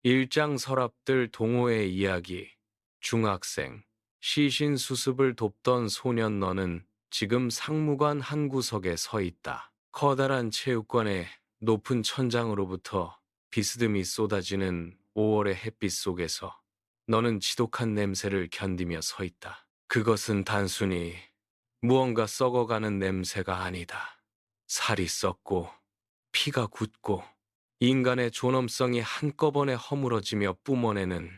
일장 서랍들 동호회 이야기. 중학생. 시신 수습을 돕던 소년 너는 지금 상무관 한 구석에 서 있다. 커다란 체육관의 높은 천장으로부터 비스듬히 쏟아지는 5월의 햇빛 속에서 너는 지독한 냄새를 견디며 서 있다. 그것은 단순히 무언가 썩어가는 냄새가 아니다. 살이 썩고 피가 굳고 인간의 존엄성이 한꺼번에 허물어지며 뿜어내는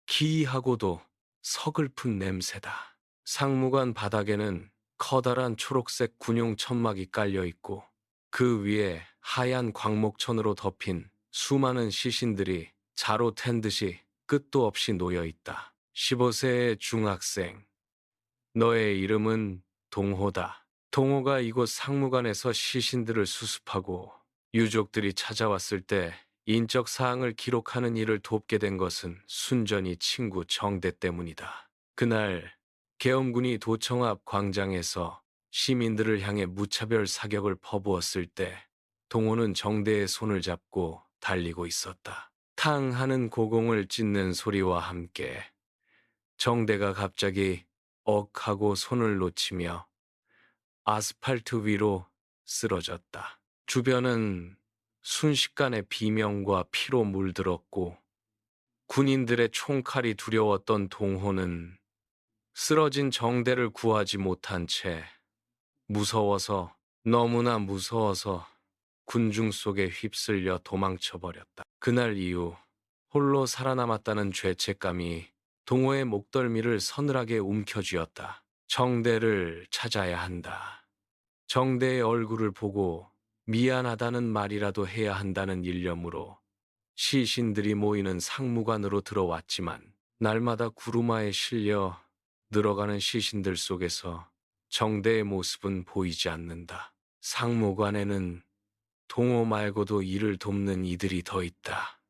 기이하고도 서글픈 냄새다. 상무관 바닥에는 커다란 초록색 군용 천막이 깔려 있고 그 위에 하얀 광목천으로 덮인 수많은 시신들이 자로 텐 듯이 끝도 없이 놓여 있다. 15세의 중학생. 너의 이름은 동호다. 동호가 이곳 상무관에서 시신들을 수습하고 유족들이 찾아왔을 때 인적 사항을 기록하는 일을 돕게 된 것은 순전히 친구 정대 때문이다. 그날 계엄군이 도청 앞 광장에서 시민들을 향해 무차별 사격을 퍼부었을 때 동호는 정대의 손을 잡고 달리고 있었다. 탕 하는 고공을 찢는 소리와 함께 정대가 갑자기 억 하고 손을 놓치며 아스팔트 위로 쓰러졌다. 주변은 순식간에 비명과 피로 물들었고 군인들의 총칼이 두려웠던 동호는 쓰러진 정대를 구하지 못한 채 무서워서 너무나 무서워서 군중 속에 휩쓸려 도망쳐버렸다. 그날 이후 홀로 살아남았다는 죄책감이 동호의 목덜미를 서늘하게 움켜쥐었다. 정대를 찾아야 한다. 정대의 얼굴을 보고 미안하다는 말이라도 해야 한다는 일념으로 시신들이 모이는 상무관으로 들어왔지만 날마다 구루마에 실려 늘어가는 시신들 속에서 정대의 모습은 보이지 않는다. 상무관에는 동호 말고도 이를 돕는 이들이 더 있다.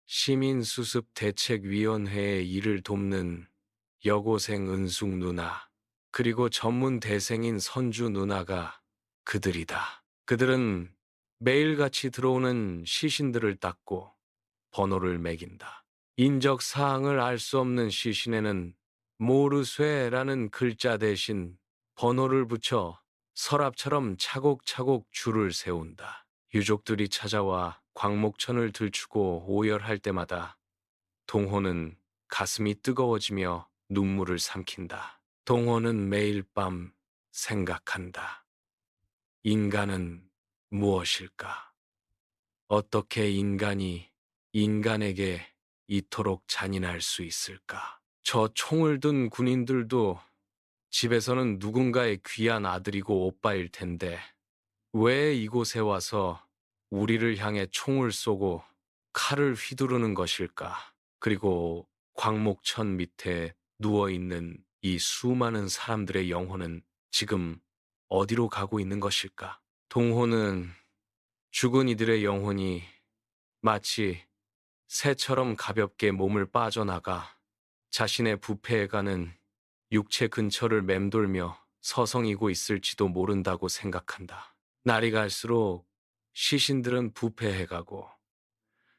시민수습대책위원회의 일을 돕는 여고생 은숙 누나, 그리고 전문 대생인 선주 누나가 그들이다. 그들은 매일같이 들어오는 시신들을 닦고 번호를 매긴다. 인적 사항을 알 수 없는 시신에는 모르쇠라는 글자 대신 번호를 붙여 서랍처럼 차곡차곡 줄을 세운다. 유족들이 찾아와 광목천을 들추고 오열할 때마다 동호는 가슴이 뜨거워지며 눈물을 삼킨다. 동호는 매일 밤 생각한다. 인간은 무엇일까? 어떻게 인간이 인간에게 이토록 잔인할 수 있을까? 저 총을 든 군인들도 집에서는 누군가의 귀한 아들이고 오빠일 텐데 왜 이곳에 와서 우리를 향해 총을 쏘고 칼을 휘두르는 것일까? 그리고 광목천 밑에 누워있는 이 수많은 사람들의 영혼은 지금 어디로 가고 있는 것일까? 동호는 죽은 이들의 영혼이 마치 새처럼 가볍게 몸을 빠져나가 자신의 부패해가는 육체 근처를 맴돌며 서성이고 있을지도 모른다고 생각한다. 날이 갈수록 시신들은 부패해가고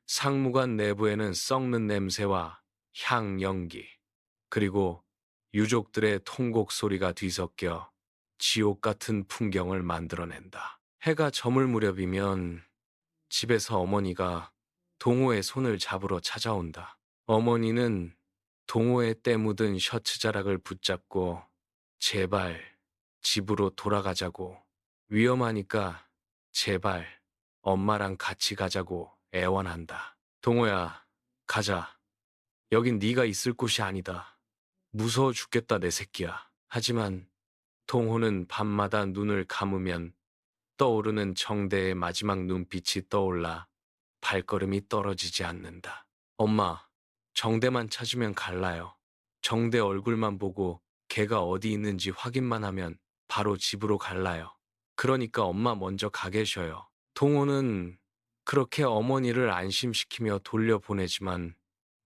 상무관 내부에는 썩는 냄새와 향 연기, 그리고 유족들의 통곡 소리가 뒤섞여 지옥 같은 풍경을 만들어낸다. 해가 저물 무렵이면 집에서 어머니가 동호의 손을 잡으러 찾아온다. 어머니는 동호의 때 묻은 셔츠 자락을 붙잡고 제발 집으로 돌아가자고, 위험하니까 제발 엄마랑 같이 가자고 애원한다. 동호야, 가자. 여긴 네가 있을 곳이 아니다. 무서워 죽겠다 내 새끼야. 하지만 동호는 밤마다 눈을 감으면 떠오르는 정대의 마지막 눈빛이 떠올라 발걸음이 떨어지지 않는다. 엄마, 정대만 찾으면 갈라요. 정대 얼굴만 보고 걔가 어디 있는지 확인만 하면 바로 집으로 갈라요. 그러니까 엄마 먼저 가 계셔요. 동호는 그렇게 어머니를 안심시키며 돌려보내지만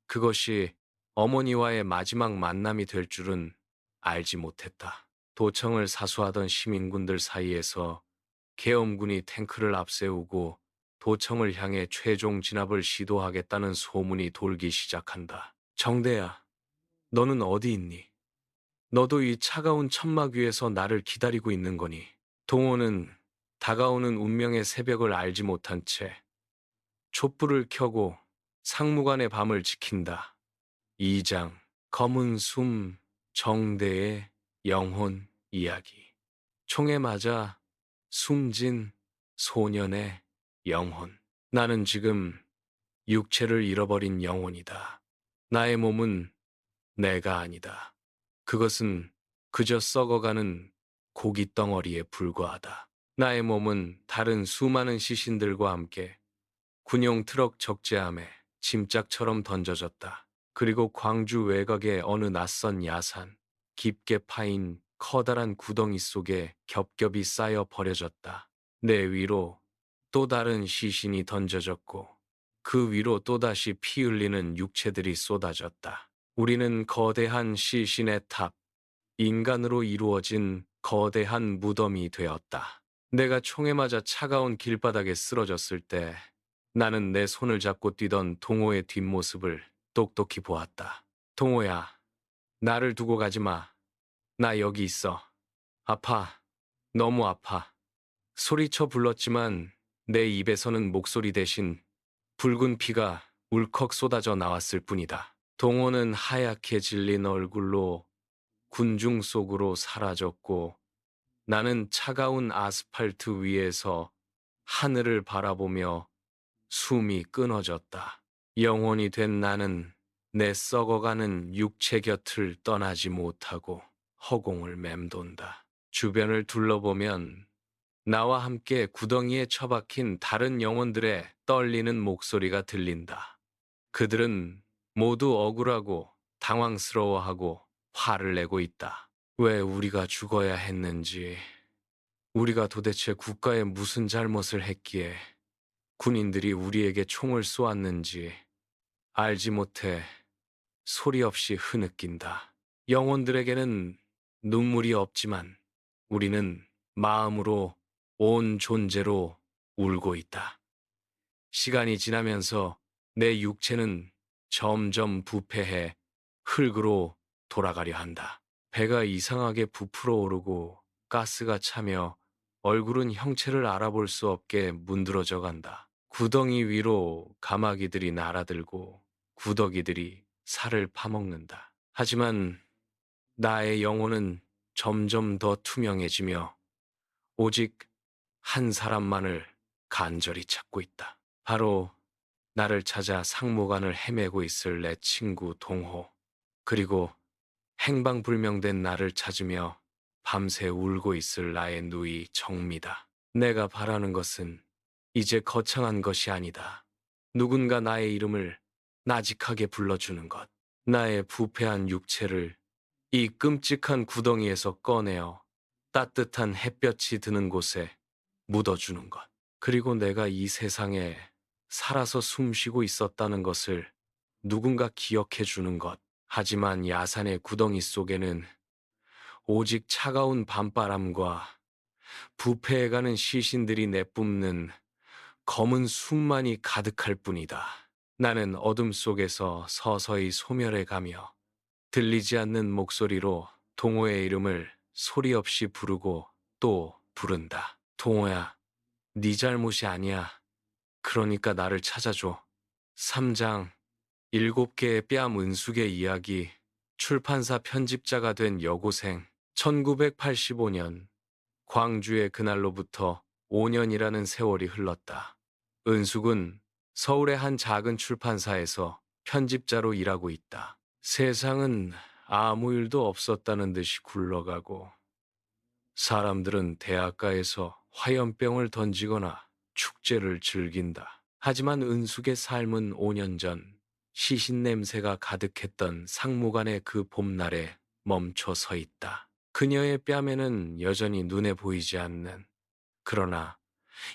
그것이 어머니와의 마지막 만남이 될 줄은 알지 못했다. 도청을 사수하던 시민군들 사이에서 계엄군이 탱크를 앞세우고 도청을 향해 최종 진압을 시도하겠다는 소문이 돌기 시작한다. 정대야, 너는 어디 있니? 너도 이 차가운 천막 위에서 나를 기다리고 있는 거니? 동호는 다가오는 운명의 새벽을 알지 못한 채 촛불을 켜고 상무관의 밤을 지킨다. 2장 검은 숨 정대의 영혼 이야기. 총에 맞아 숨진 소년의 영혼. 나는 지금 육체를 잃어버린 영혼이다. 나의 몸은 내가 아니다. 그것은 그저 썩어가는 고기 덩어리에 불과하다. 나의 몸은 다른 수많은 시신들과 함께 군용 트럭 적재함에 짐짝처럼 던져졌다. 그리고 광주 외곽의 어느 낯선 야산, 깊게 파인 커다란 구덩이 속에 겹겹이 쌓여 버려졌다. 내 위로 또 다른 시신이 던져졌고 그 위로 또다시 피 흘리는 육체들이 쏟아졌다. 우리는 거대한 시신의 탑, 인간으로 이루어진 거대한 무덤이 되었다. 내가 총에 맞아 차가운 길바닥에 쓰러졌을 때 나는 내 손을 잡고 뛰던 동호의 뒷모습을 똑똑히 보았다. 동호야, 나를 두고 가지 마. 나 여기 있어. 아파. 너무 아파. 소리쳐 불렀지만 내 입에서는 목소리 대신 붉은 피가 울컥 쏟아져 나왔을 뿐이다. 동호는 하얗게 질린 얼굴로 군중 속으로 사라졌고 나는 차가운 아스팔트 위에서 하늘을 바라보며 숨이 끊어졌다. 영혼이 된 나는 내 썩어가는 육체 곁을 떠나지 못하고 허공을 맴돈다. 주변을 둘러보면 나와 함께 구덩이에 처박힌 다른 영혼들의 떨리는 목소리가 들린다. 그들은 모두 억울하고 당황스러워하고 화를 내고 있다. 왜 우리가 죽어야 했는지, 우리가 도대체 국가에 무슨 잘못을 했기에 군인들이 우리에게 총을 쏘았는지 알지 못해 소리 없이 흐느낀다. 영혼들에게는 눈물이 없지만 우리는 마음으로 온 존재로 울고 있다. 시간이 지나면서 내 육체는 점점 부패해 흙으로 돌아가려 한다. 배가 이상하게 부풀어 오르고 가스가 차며 얼굴은 형체를 알아볼 수 없게 문드러져 간다. 구덩이 위로 가마귀들이 날아들고 구더기들이 살을 파먹는다. 하지만 나의 영혼은 점점 더 투명해지며 오직 한 사람만을 간절히 찾고 있다. 바로 나를 찾아 상무관을 헤매고 있을 내 친구 동호, 그리고 행방불명된 나를 찾으며 밤새 울고 있을 나의 누이 정미다. 내가 바라는 것은 이제 거창한 것이 아니다. 누군가 나의 이름을 나직하게 불러주는 것. 나의 부패한 육체를 이 끔찍한 구덩이에서 꺼내어 따뜻한 햇볕이 드는 곳에 묻어주는 것. 그리고 내가 이 세상에 살아서 숨쉬고 있었다는 것을 누군가 기억해 주는 것. 하지만 야산의 구덩이 속에는 오직 차가운 밤바람과 부패해가는 시신들이 내뿜는 검은 숨만이 가득할 뿐이다. 나는 어둠 속에서 서서히 소멸해가며 들리지 않는 목소리로 동호의 이름을 소리 없이 부르고 또 부른다. 동호야, 네 잘못이 아니야. 그러니까 나를 찾아줘. 3장 7개의 뺨 은숙의 이야기. 출판사 편집자가 된 여고생. 1985년 광주의 그날로부터 5년이라는 세월이 흘렀다. 은숙은 서울의 한 작은 출판사에서 편집자로 일하고 있다. 세상은 아무 일도 없었다는 듯이 굴러가고 사람들은 대학가에서 화염병을 던지거나 축제를 즐긴다. 하지만 은숙의 삶은 5년 전 시신 냄새가 가득했던 상무관의 그 봄날에 멈춰 서 있다. 그녀의 뺨에는 여전히 눈에 보이지 않는, 그러나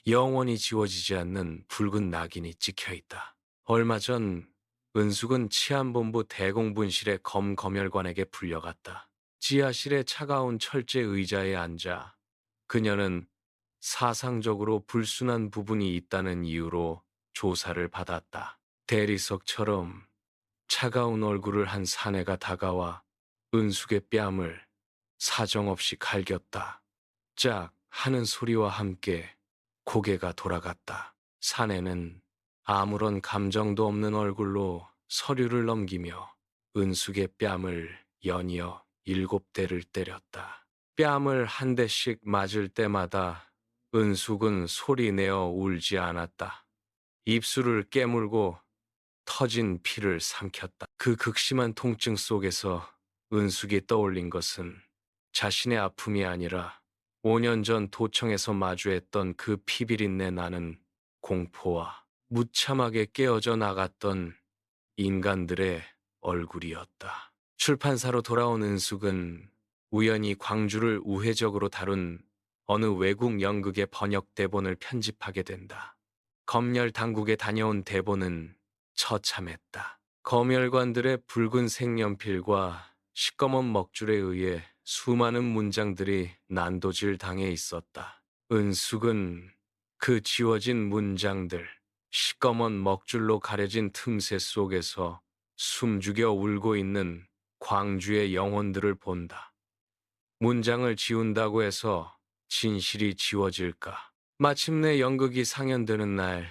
영원히 지워지지 않는 붉은 낙인이 찍혀 있다. 얼마 전 은숙은 치안본부 대공분실의 검검열관에게 불려갔다. 지하실의 차가운 철제 의자에 앉아 그녀는 사상적으로 불순한 부분이 있다는 이유로 조사를 받았다. 대리석처럼 차가운 얼굴을 한 사내가 다가와 은숙의 뺨을 사정없이 갈겼다. 짝 하는 소리와 함께 고개가 돌아갔다. 사내는 아무런 감정도 없는 얼굴로 서류를 넘기며 은숙의 뺨을 연이어 7대를 때렸다. 뺨을 한 대씩 맞을 때마다 은숙은 소리내어 울지 않았다. 입술을 깨물고 터진 피를 삼켰다. 그 극심한 통증 속에서 은숙이 떠올린 것은 자신의 아픔이 아니라 5년 전 도청에서 마주했던 그 피비린내 나는 공포와 무참하게 깨어져 나갔던 인간들의 얼굴이었다. 출판사로 돌아온 은숙은 우연히 광주를 우회적으로 다룬 어느 외국 연극의 번역 대본을 편집하게 된다. 검열 당국에 다녀온 대본은 처참했다. 검열관들의 붉은 색연필과 시꺼먼 먹줄에 의해 수많은 문장들이 난도질 당해 있었다. 은숙은 그 지워진 문장들, 시꺼먼 먹줄로 가려진 틈새 속에서 숨죽여 울고 있는 광주의 영혼들을 본다. 문장을 지운다고 해서 진실이 지워질까? 마침내 연극이 상연되는 날,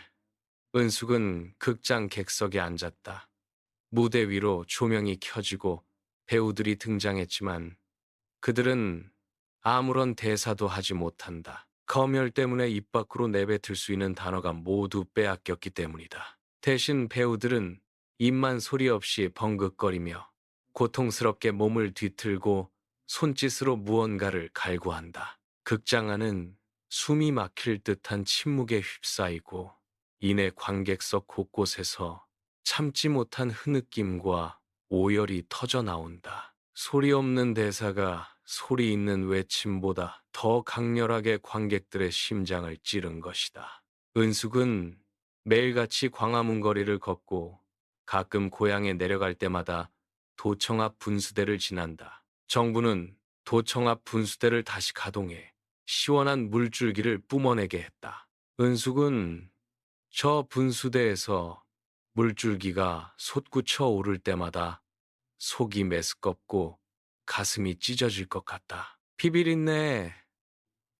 은숙은 극장 객석에 앉았다. 무대 위로 조명이 켜지고 배우들이 등장했지만 그들은 아무런 대사도 하지 못한다. 검열 때문에 입 밖으로 내뱉을 수 있는 단어가 모두 빼앗겼기 때문이다. 대신 배우들은 입만 소리 없이 벙긋거리며 고통스럽게 몸을 뒤틀고 손짓으로 무언가를 갈구한다. 극장 안은 숨이 막힐 듯한 침묵에 휩싸이고 이내 관객석 곳곳에서 참지 못한 흐느낌과 오열이 터져 나온다. 소리 없는 대사가 소리 있는 외침보다 더 강렬하게 관객들의 심장을 찌른 것이다. 은숙은 매일같이 광화문 거리를 걷고 가끔 고향에 내려갈 때마다 도청 앞 분수대를 지난다. 정부는 도청 앞 분수대를 다시 가동해 시원한 물줄기를 뿜어내게 했다. 은숙은 저 분수대에서 물줄기가 솟구쳐 오를 때마다 속이 메스껍고 가슴이 찢어질 것 같다. 피비린내에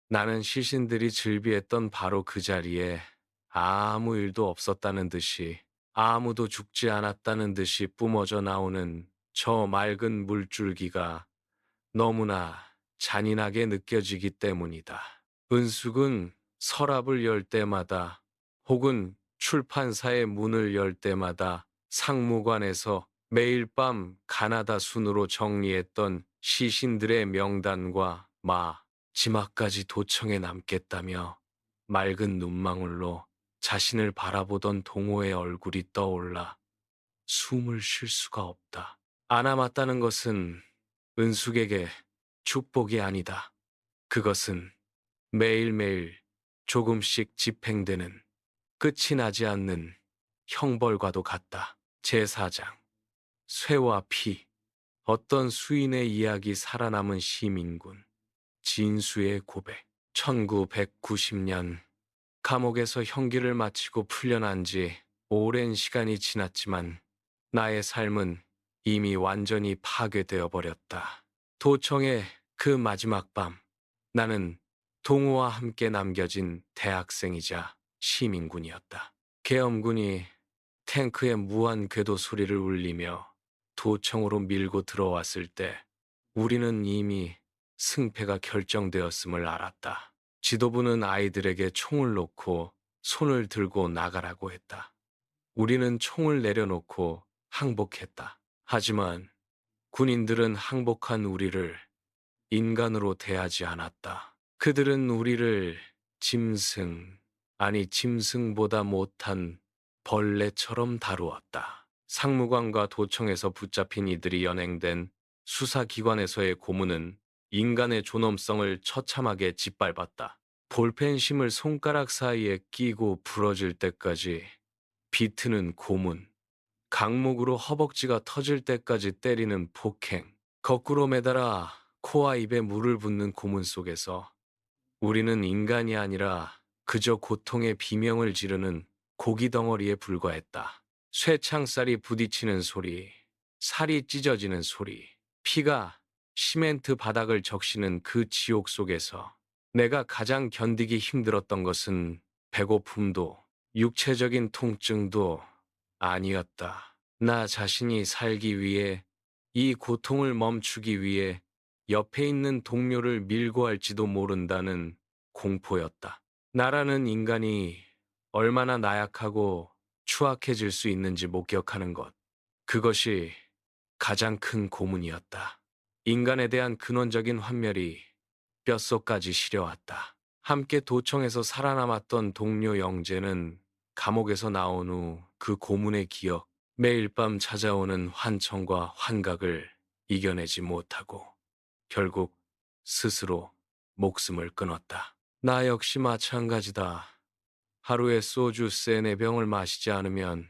나는 시신들이 즐비했던 바로 그 자리에 아무 일도 없었다는 듯이 아무도 죽지 않았다는 듯이 뿜어져 나오는 저 맑은 물줄기가 너무나 잔인하게 느껴지기 때문이다. 은숙은 서랍을 열 때마다 혹은 출판사의 문을 열 때마다 상무관에서 매일 밤 가나다 순으로 정리했던 시신들의 명단과 마지막까지 도청에 남겠다며 맑은 눈망울로 자신을 바라보던 동호의 얼굴이 떠올라 숨을 쉴 수가 없다. 안 남았다는 것은 은숙에게 축복이 아니다. 그것은 매일매일 조금씩 집행되는 끝이 나지 않는 형벌과도 같다. 제4장 쇠와 피 어떤 수인의 이야기 살아남은 시민군 진수의 고백 1990년 감옥에서 형기를 마치고 풀려난 지 오랜 시간이 지났지만 나의 삶은 이미 완전히 파괴되어 버렸다. 도청의 그 마지막 밤 나는 동호와 함께 남겨진 대학생이자 시민군이었다. 계엄군이 탱크의 무한 궤도 소리를 울리며 도청으로 밀고 들어왔을 때 우리는 이미 승패가 결정되었음을 알았다. 지도부는 아이들에게 총을 놓고 손을 들고 나가라고 했다. 우리는 총을 내려놓고 항복했다. 하지만 군인들은 항복한 우리를 인간으로 대하지 않았다. 그들은 우리를 짐승, 아니 짐승보다 못한 벌레처럼 다루었다. 상무관과 도청에서 붙잡힌 이들이 연행된 수사기관에서의 고문은 인간의 존엄성을 처참하게 짓밟았다. 볼펜심을 손가락 사이에 끼고 부러질 때까지 비트는 고문, 강목으로 허벅지가 터질 때까지 때리는 폭행, 거꾸로 매달아 코와 입에 물을 붓는 고문 속에서 우리는 인간이 아니라 그저 고통의 비명을 지르는 고기 덩어리에 불과했다. 쇠창살이 부딪히는 소리, 살이 찢어지는 소리, 피가 시멘트 바닥을 적시는 그 지옥 속에서 내가 가장 견디기 힘들었던 것은 배고픔도 육체적인 통증도 아니었다. 나 자신이 살기 위해, 이 고통을 멈추기 위해 옆에 있는 동료를 밀고 할지도 모른다는 공포였다. 나라는 인간이 얼마나 나약하고 추악해질 수 있는지 목격하는 것. 그것이 가장 큰 고문이었다. 인간에 대한 근원적인 환멸이 뼛속까지 시려왔다. 함께 도청에서 살아남았던 동료 영재는 감옥에서 나온 후 그 고문의 기억, 매일 밤 찾아오는 환청과 환각을 이겨내지 못하고 결국 스스로 목숨을 끊었다. 나 역시 마찬가지다. 하루에 소주 세네 병을 마시지 않으면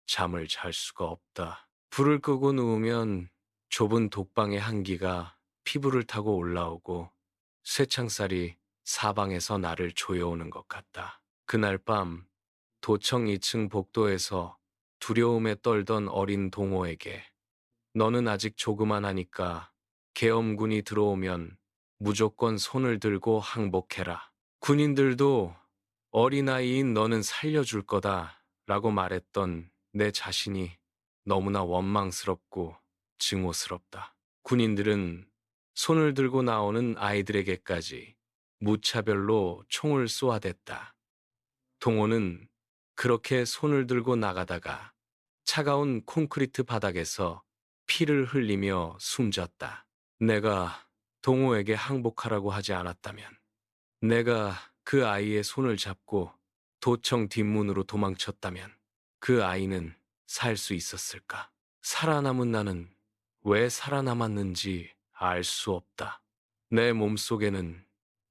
잠을 잘 수가 없다. 불을 끄고 누우면 좁은 독방의 한기가 피부를 타고 올라오고 쇠창살이 사방에서 나를 조여오는 것 같다. 그날 밤 도청 2층 복도에서 두려움에 떨던 어린 동호에게 너는 아직 조그만하니까 계엄군이 들어오면 무조건 손을 들고 항복해라. 군인들도 어린아이인 너는 살려줄 거다 라고 말했던 내 자신이 너무나 원망스럽고 증오스럽다. 군인들은 손을 들고 나오는 아이들에게까지 무차별로 총을 쏘아댔다. 동호는 그렇게 손을 들고 나가다가 차가운 콘크리트 바닥에서 피를 흘리며 숨졌다. 내가 동호에게 항복하라고 하지 않았다면, 내가 그 아이의 손을 잡고 도청 뒷문으로 도망쳤다면 그 아이는 살 수 있었을까? 살아남은 나는 왜 살아남았는지 알 수 없다. 내 몸속에는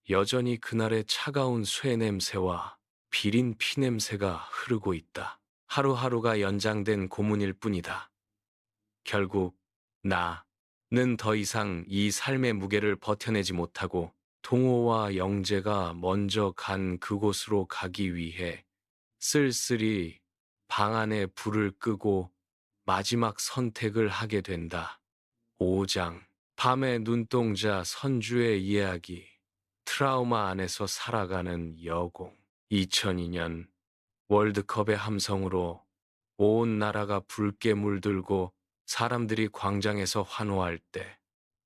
여전히 그날의 차가운 쇠 냄새와 비린 피 냄새가 흐르고 있다. 하루하루가 연장된 고문일 뿐이다. 결국 나는 더 이상 이 삶의 무게를 버텨내지 못하고 동호와 영재가 먼저 간 그곳으로 가기 위해 쓸쓸히 방 안에 불을 끄고 마지막 선택을 하게 된다. 5장. 밤의 눈동자 선주의 이야기. 트라우마 안에서 살아가는 여공. 2002년 월드컵의 함성으로 온 나라가 붉게 물들고 사람들이 광장에서 환호할 때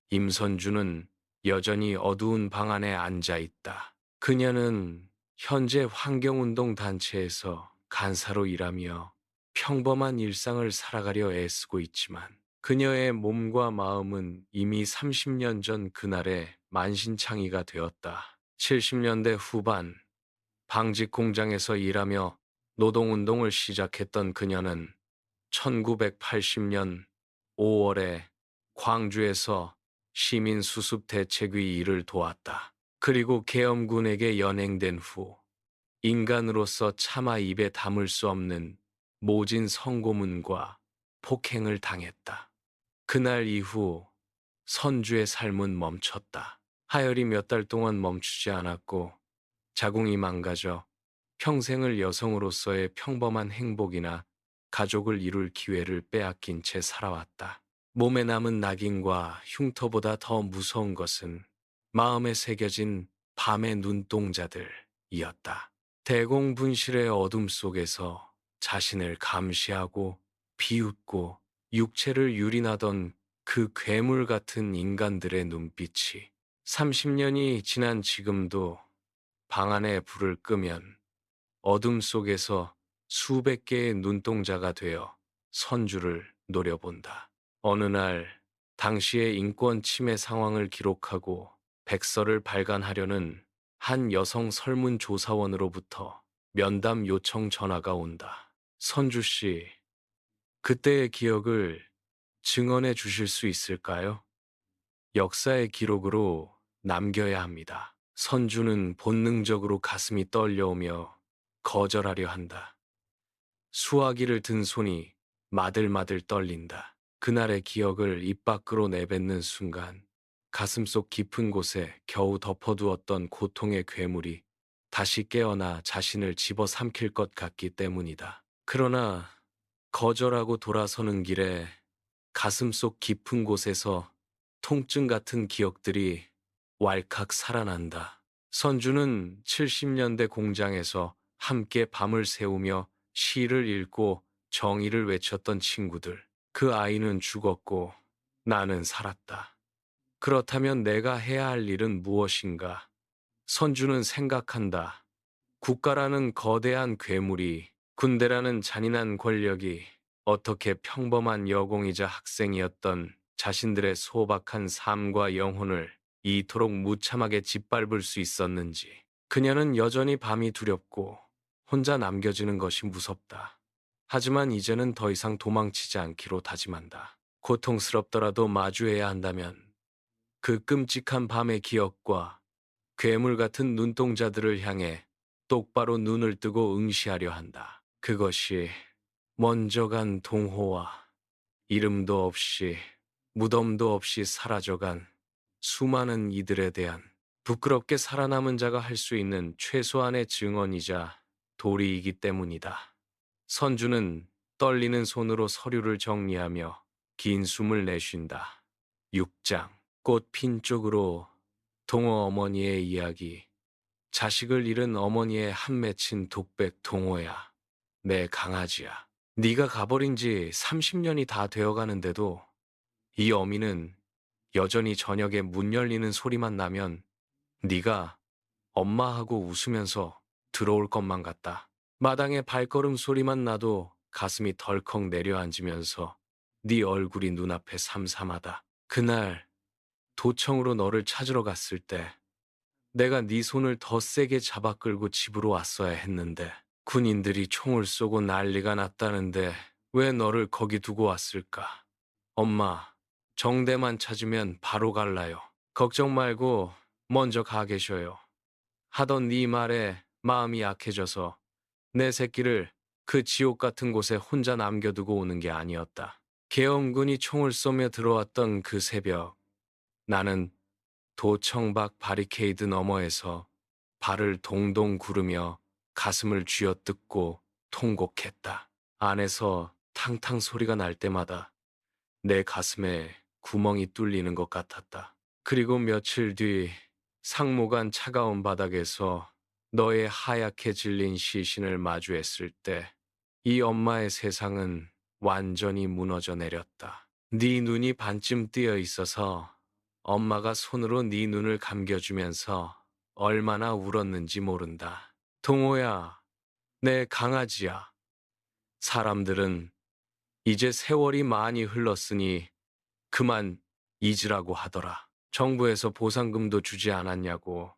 임선주는 여전히 어두운 방 안에 앉아 있다. 그녀는 현재 환경운동 단체에서 간사로 일하며 평범한 일상을 살아가려 애쓰고 있지만 그녀의 몸과 마음은 이미 30년 전 그날의 만신창이가 되었다. 70년대 후반 방직 공장에서 일하며 노동운동을 시작했던 그녀는 1980년 5월에 광주에서 시민수습 대책의 일을 도왔다. 그리고 계엄군에게 연행된 후 인간으로서 차마 입에 담을 수 없는 모진 성고문과 폭행을 당했다. 그날 이후 선주의 삶은 멈췄다. 하열이 몇 달 동안 멈추지 않았고 자궁이 망가져 평생을 여성으로서의 평범한 행복이나 가족을 이룰 기회를 빼앗긴 채 살아왔다. 몸에 남은 낙인과 흉터보다 더 무서운 것은 마음에 새겨진 밤의 눈동자들이었다. 대공분실의 어둠 속에서 자신을 감시하고 비웃고 육체를 유린하던 그 괴물 같은 인간들의 눈빛이 30년이 지난 지금도 방 안에 불을 끄면 어둠 속에서 수백 개의 눈동자가 되어 선주를 노려본다. 어느 날 당시의 인권 침해 상황을 기록하고 백서를 발간하려는 한 여성 설문조사원으로부터 면담 요청 전화가 온다. 선주 씨, 그때의 기억을 증언해 주실 수 있을까요? 역사의 기록으로 남겨야 합니다. 선주는 본능적으로 가슴이 떨려오며 거절하려 한다. 수화기를 든 손이 마들마들 떨린다. 그날의 기억을 입 밖으로 내뱉는 순간 가슴속 깊은 곳에 겨우 덮어두었던 고통의 괴물이 다시 깨어나 자신을 집어삼킬 것 같기 때문이다. 그러나 거절하고 돌아서는 길에 가슴속 깊은 곳에서 통증 같은 기억들이 왈칵 살아난다. 선주는 70년대 공장에서 함께 밤을 새우며 시를 읽고 정의를 외쳤던 친구들. 그 아이는 죽었고 나는 살았다. 그렇다면 내가 해야 할 일은 무엇인가? 선주는 생각한다. 국가라는 거대한 괴물이, 군대라는 잔인한 권력이 어떻게 평범한 여공이자 학생이었던 자신들의 소박한 삶과 영혼을 이토록 무참하게 짓밟을 수 있었는지. 그녀는 여전히 밤이 두렵고 혼자 남겨지는 것이 무섭다. 하지만 이제는 더 이상 도망치지 않기로 다짐한다. 고통스럽더라도 마주해야 한다면 그 끔찍한 밤의 기억과 괴물 같은 눈동자들을 향해 똑바로 눈을 뜨고 응시하려 한다. 그것이 먼저 간 동호와 이름도 없이 무덤도 없이 사라져간 수많은 이들에 대한 부끄럽게 살아남은 자가 할 수 있는 최소한의 증언이자 도리이기 때문이다. 선주는 떨리는 손으로 서류를 정리하며 긴 숨을 내쉰다. 6장. 꽃 핀 쪽으로 동호 어머니의 이야기. 자식을 잃은 어머니의 한 맺힌 독백. 동호야, 내 강아지야. 네가 가버린 지 30년이 다 되어가는데도 이 어미는 여전히 저녁에 문 열리는 소리만 나면 네가 엄마 하고 웃으면서 들어올 것만 같다. 마당에 발걸음 소리만 나도 가슴이 덜컥 내려앉으면서 네 얼굴이 눈앞에 삼삼하다. 그날 도청으로 너를 찾으러 갔을 때 내가 네 손을 더 세게 잡아 끌고 집으로 왔어야 했는데 군인들이 총을 쏘고 난리가 났다는데 왜 너를 거기 두고 왔을까? 엄마, 정대만 찾으면 바로 갈라요. 걱정 말고 먼저 가 계셔요. 하던 네 말에 마음이 약해져서 내 새끼를 그 지옥 같은 곳에 혼자 남겨두고 오는 게 아니었다. 계엄군이 총을 쏘며 들어왔던 그 새벽, 나는 도청 밖 바리케이드 너머에서 발을 동동 구르며 가슴을 쥐어뜯고 통곡했다. 안에서 탕탕 소리가 날 때마다 내 가슴에 구멍이 뚫리는 것 같았다. 그리고 며칠 뒤 상무간 차가운 바닥에서 너의 하얗게 질린 시신을 마주했을 때 이 엄마의 세상은 완전히 무너져 내렸다. 네 눈이 반쯤 뜨여 있어서 엄마가 손으로 네 눈을 감겨주면서 얼마나 울었는지 모른다. 동호야, 내 강아지야. 사람들은 이제 세월이 많이 흘렀으니 그만 잊으라고 하더라. 정부에서 보상금도 주지 않았냐고.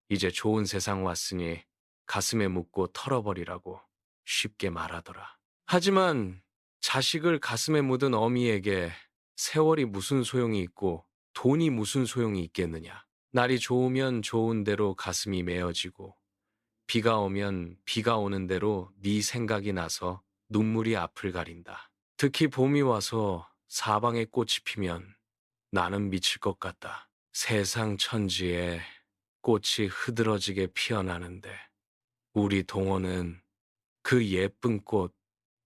이제 좋은 세상 왔으니 가슴에 묻고 털어버리라고 쉽게 말하더라. 하지만 자식을 가슴에 묻은 어미에게 세월이 무슨 소용이 있고 돈이 무슨 소용이 있겠느냐. 날이 좋으면 좋은 대로 가슴이 메어지고 비가 오면 비가 오는 대로 네 생각이 나서 눈물이 앞을 가린다. 특히 봄이 와서 사방에 꽃이 피면 나는 미칠 것 같다. 세상 천지에 꽃이 흐드러지게 피어나는데 우리 동호는 그 예쁜 꽃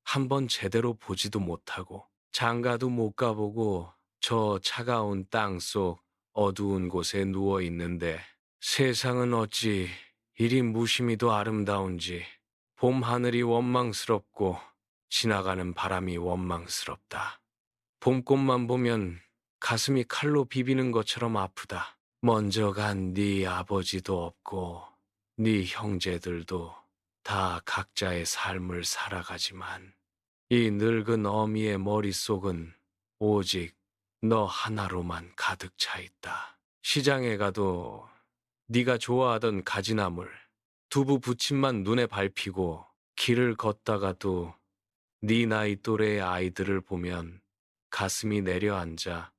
한 번 제대로 보지도 못하고 장가도 못 가보고 저 차가운 땅속 어두운 곳에 누워 있는데 세상은 어찌 이리 무심히도 아름다운지 봄 하늘이 원망스럽고 지나가는 바람이 원망스럽다. 봄꽃만 보면 가슴이 칼로 비비는 것처럼 아프다. 먼저 간 네 아버지도 없고 네 형제들도 다 각자의 삶을 살아가지만 이 늙은 어미의 머릿속은 오직 너 하나로만 가득 차 있다. 시장에 가도 네가 좋아하던 가지나물, 두부 부침만 눈에 밟히고 길을 걷다가도 네 나이 또래의 아이들을 보면 가슴이 내려앉아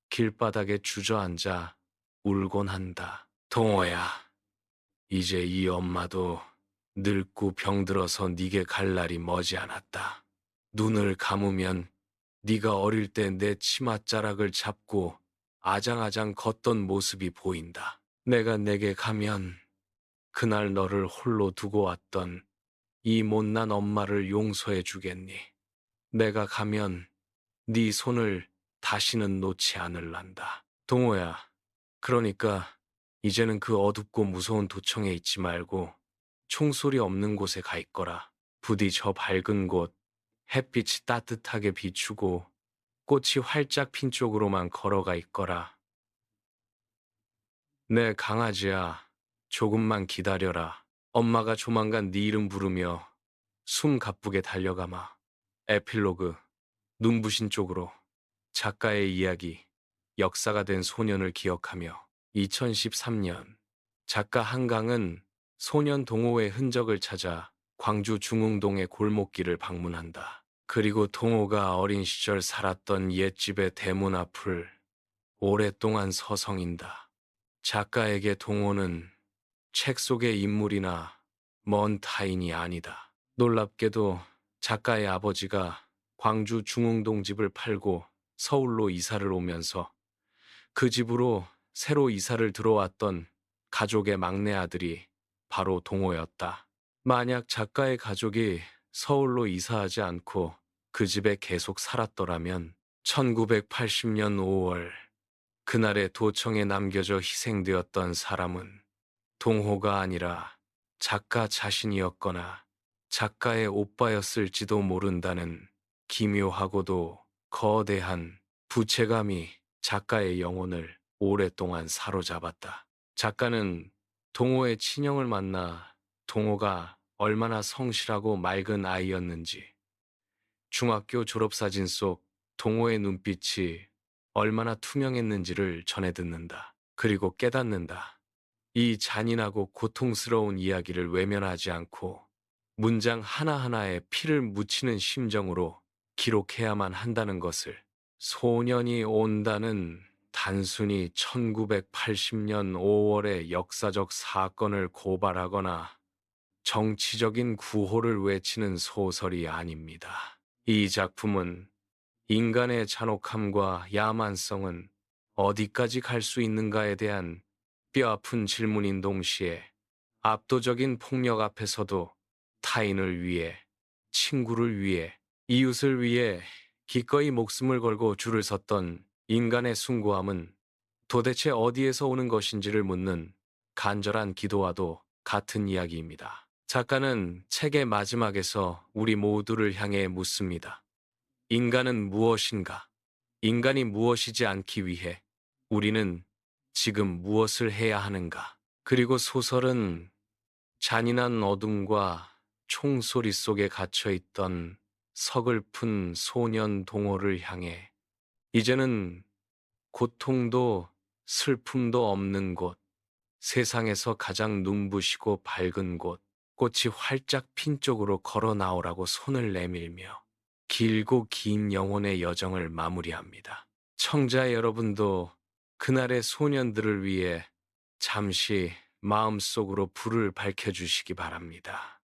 길바닥에 주저앉아 울곤 한다. 동호야, 이제 이 엄마도 늙고 병들어서 네게 갈 날이 머지않았다. 눈을 감으면 네가 어릴 때 내 치맛자락을 잡고 아장아장 걷던 모습이 보인다. 내가 내게 가면 그날 너를 홀로 두고 왔던 이 못난 엄마를 용서해 주겠니? 내가 가면 네 손을 다시는 놓지 않을란다. 동호야, 그러니까 이제는 그 어둡고 무서운 도청에 있지 말고 총소리 없는 곳에 가 있거라. 부디 저 밝은 곳, 햇빛이 따뜻하게 비추고 꽃이 활짝 핀 쪽으로만 걸어가 있거라. 내 강아지야, 조금만 기다려라. 엄마가 조만간 네 이름 부르며 숨 가쁘게 달려가마. 에필로그, 눈부신 쪽으로. 작가의 이야기, 역사가 된 소년을 기억하며 2013년 작가 한강은 소년 동호의 흔적을 찾아 광주 중흥동의 골목길을 방문한다. 그리고 동호가 어린 시절 살았던 옛집의 대문 앞을 오랫동안 서성인다. 작가에게 동호는 책 속의 인물이나 먼 타인이 아니다. 놀랍게도 작가의 아버지가 광주 중흥동 집을 팔고 서울로 이사를 오면서 그 집으로 새로 이사를 들어왔던 가족의 막내 아들이 바로 동호였다. 만약 작가의 가족이 서울로 이사하지 않고 그 집에 계속 살았더라면 1980년 5월 그날의 도청에 남겨져 희생되었던 사람은 동호가 아니라 작가 자신이었거나 작가의 오빠였을지도 모른다는 기묘하고도 거대한 부채감이 작가의 영혼을 오랫동안 사로잡았다. 작가는 동호의 친형을 만나 동호가 얼마나 성실하고 맑은 아이였는지, 중학교 졸업사진 속 동호의 눈빛이 얼마나 투명했는지를 전해 듣는다. 그리고 깨닫는다. 이 잔인하고 고통스러운 이야기를 외면하지 않고 문장 하나하나에 피를 묻히는 심정으로 기록해야만 한다는 것을. 소년이 온다는 단순히 1980년 5월의 역사적 사건을 고발하거나 정치적인 구호를 외치는 소설이 아닙니다. 이 작품은 인간의 잔혹함과 야만성은 어디까지 갈 수 있는가에 대한 뼈아픈 질문인 동시에 압도적인 폭력 앞에서도 타인을 위해, 친구를 위해, 이웃을 위해 기꺼이 목숨을 걸고 줄을 섰던 인간의 숭고함은 도대체 어디에서 오는 것인지를 묻는 간절한 기도와도 같은 이야기입니다. 작가는 책의 마지막에서 우리 모두를 향해 묻습니다. 인간은 무엇인가? 인간이 무엇이지 않기 위해 우리는 지금 무엇을 해야 하는가? 그리고 소설은 잔인한 어둠과 총소리 속에 갇혀있던 서글픈 소년 동호를 향해 이제는 고통도 슬픔도 없는 곳, 세상에서 가장 눈부시고 밝은 곳, 꽃이 활짝 핀 쪽으로 걸어 나오라고 손을 내밀며 길고 긴 영혼의 여정을 마무리합니다. 청자 여러분도 그날의 소년들을 위해 잠시 마음속으로 불을 밝혀주시기 바랍니다.